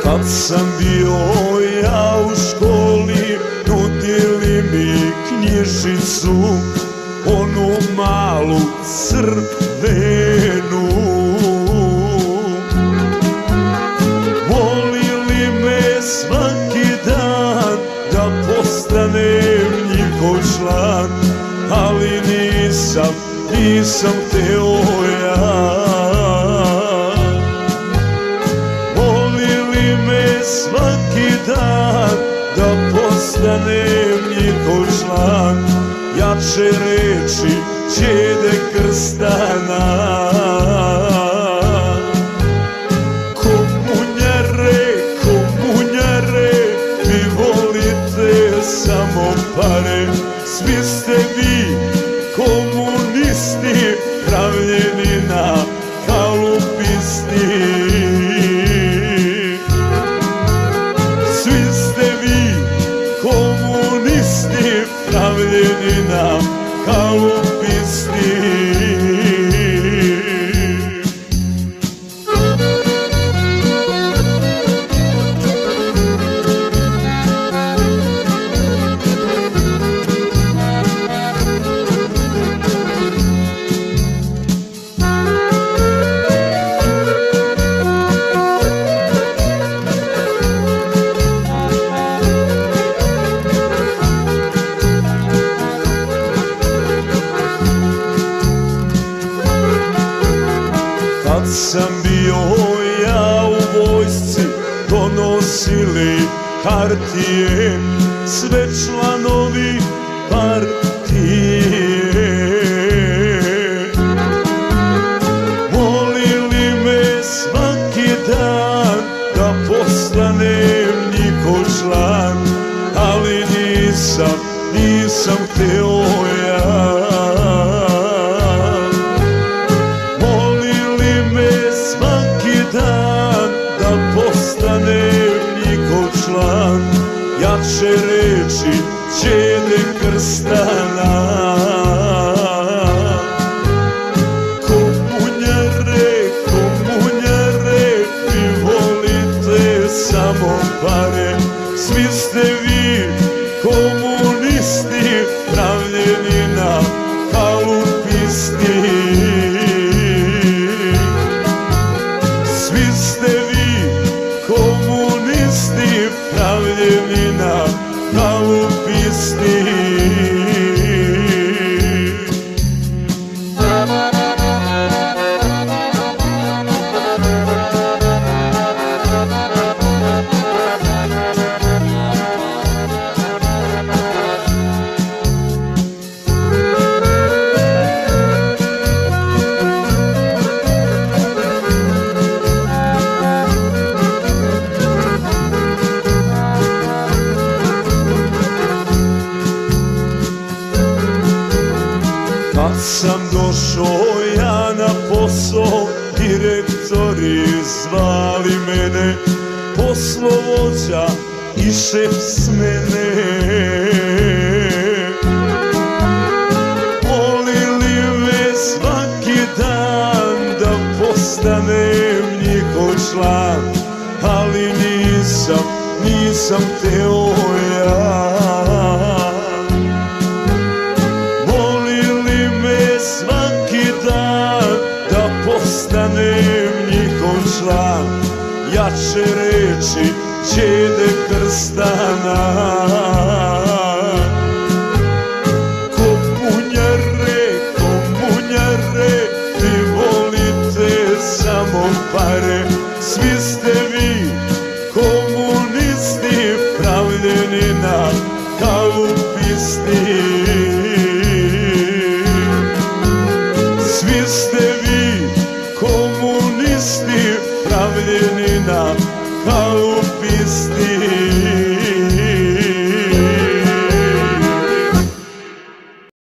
Kad sam bio ja u školi, nudili mi knjižicu, onu malu crvenu. Molili me svaki dan da postanem njihov član, ali nisam hteo ja. Molili me svaki dan da postanem njihov član, jače reči Đede Krstana. Komunjare, vi volite samo pare, svi ste vi komunisti, pravljeni na kalupisti. Svi ste vi komunisti, pravljeni na kalupisti. Kad sam bio ja u vojsci, donosili hartije sve članovi partije. Molili me svaki dan da postanem njihov član, ali nisam hteo ja. Da postanem njihov član, jače reči Đede Krstana. Komunjare, vi volite samo pare, svi ste vi komunisti, pravljeni na kalupisti. Svi ste vi komunisti, pravljeni na kalupisti. Kad sam došao ja na posao, direktori zvali mene, poslovođa i šef smene. Molili me svaki dan da postanem njihov član, ali nisam hteo ja. Svaki dan da postanem njihov član, jače reči Đede Krstana.